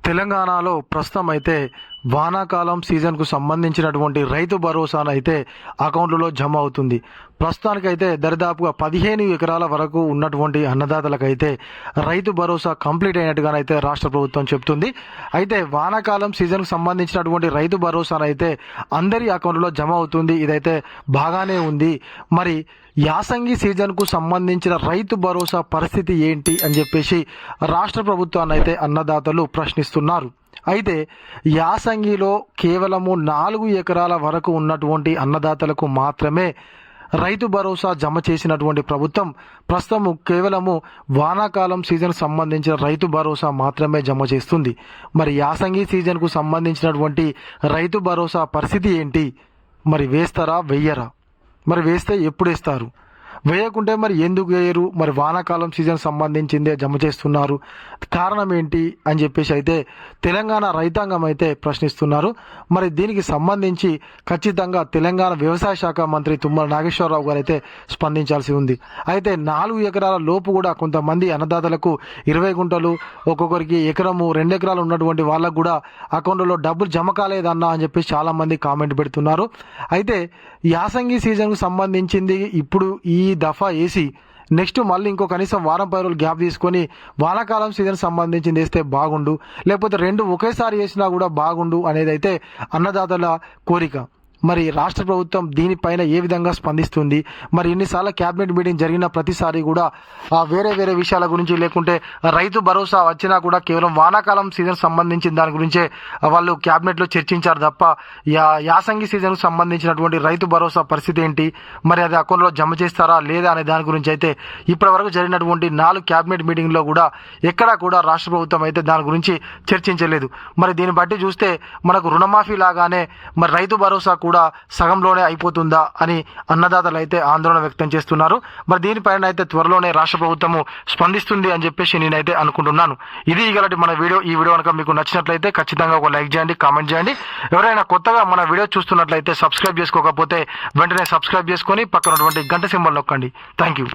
తెలంగాణలో ప్రస్తుతం అయితే వానాకాలం సీజన్కు సంబంధించినటువంటి రైతు భరోసానైతే అకౌంట్లలో జమ అవుతుంది. ప్రస్తుతానికైతే దరిదాపుగా 15 ఎకరాల వరకు ఉన్నటువంటి అన్నదాతలకైతే రైతు భరోసా కంప్లీట్ అయినట్టుగానైతే రాష్ట్ర ప్రభుత్వం చెప్తుంది. అయితే వానాకాలం సీజన్కు సంబంధించినటువంటి రైతు భరోసానైతే అందరి అకౌంట్లో జమ అవుతుంది. ఇదైతే బాగానే ఉంది. మరి యాసంగి సీజన్కు సంబంధించిన రైతు భరోసా పరిస్థితి ఏంటి అని చెప్పేసి రాష్ట్ర ప్రభుత్వాన్ని అయితే అన్నదాతలు ప్రశ్నిస్తున్నారు. అయితే యాసంగిలో కేవలము 4 ఎకరాల వరకు ఉన్నటువంటి అన్నదాతలకు మాత్రమే రైతు భరోసా జమ చేసినటువంటి ప్రభుత్వం ప్రస్తుతం కేవలము వానాకాలం సీజన్కు సంబంధించిన రైతు భరోసా మాత్రమే జమ చేస్తుంది. మరి యాసంగి సీజన్కు సంబంధించినటువంటి రైతు భరోసా పరిస్థితి ఏంటి? మరి వేస్తారా వెయ్యరా? మరి వేస్తే ఎప్పుడు వేస్తారు? వేయకుంటే మరి ఎందుకు వేయరు? మరి వానాకాలం సీజన్ సంబంధించిందే జమ చేస్తున్నారు, కారణం ఏంటి అని చెప్పేసి అయితే తెలంగాణ రైతాంగం అయితే ప్రశ్నిస్తున్నారు. మరి దీనికి సంబంధించి ఖచ్చితంగా తెలంగాణ వ్యవసాయ శాఖ మంత్రి తుమ్మల నాగేశ్వరరావు గారు అయితే స్పందించాల్సి ఉంది. అయితే 4 ఎకరాల లోపు కూడా కొంతమంది అన్నదాతలకు 20 గుంటలు, ఒక్కొక్కరికి ఎకరము 2 ఎకరాలు ఉన్నటువంటి వాళ్ళకు కూడా అకౌంట్లో డబ్బులు జమ కాలేదన్నా అని చెప్పేసి చాలామంది కామెంట్ పెడుతున్నారు. అయితే యాసంగి సీజన్కు సంబంధించింది ఇప్పుడు ఈ దఫా వేసి నెక్స్ట్ మళ్ళీ ఇంకో కనీసం వారం 10 రోజులు గ్యాప్ తీసుకొని వానాకాలం సీజన్ సంబంధించింది వేస్తే బాగుండు, లేకపోతే 2 ఒకేసారి వేసినా కూడా బాగుండు అనేది అయితే అన్నదాతల కోరిక. మరి రాష్ట్ర ప్రభుత్వం దీనిపైన ఏ విధంగా స్పందిస్తుంది? మరి ఎన్నిసార్లు క్యాబినెట్ మీటింగ్ జరిగిన ప్రతిసారి కూడా వేరే వేరే విషయాల గురించి, లేకుంటే రైతు భరోసా వచ్చినా కూడా కేవలం వానాకాలం సీజన్ సంబంధించిన దాని గురించే వాళ్ళు క్యాబినెట్లో చర్చించారు తప్ప యాసంగి సీజన్కు సంబంధించినటువంటి రైతు భరోసా పరిస్థితి ఏంటి, మరి అది అకౌంట్లో జమ చేస్తారా లేదా అనే దాని గురించి అయితే ఇప్పటివరకు జరిగినటువంటి 4 క్యాబినెట్ మీటింగ్లో కూడా ఎక్కడా కూడా రాష్ట్ర ప్రభుత్వం అయితే దాని గురించి చర్చించలేదు. మరి దీన్ని బట్టి చూస్తే మనకు రుణమాఫీ లాగానే మరి రైతు భరోసా కూడా సగంలోనే అయిపోతుందా అని అన్నదాతలు అయితే ఆందోళన వ్యక్తం చేస్తున్నారు. మరి దీనిపైన అయితే త్వరలోనే రాష్ట్ర ప్రభుత్వము స్పందిస్తుంది అని చెప్పేసి నేనైతే అనుకుంటున్నాను. ఇది ఇలాంటి మన వీడియో. ఈ వీడియో కనుక మీకు నచ్చినట్లయితే ఖచ్చితంగా ఒక లైక్ చేయండి, కామెంట్ చేయండి. ఎవరైనా కొత్తగా మన వీడియో చూస్తున్నట్లయితే సబ్స్క్రైబ్ చేసుకోకపోతే వెంటనే సబ్స్క్రైబ్ చేసుకొని పక్కన ఉన్నటువంటి గంట సింబల్ నొక్కండి. Thank you.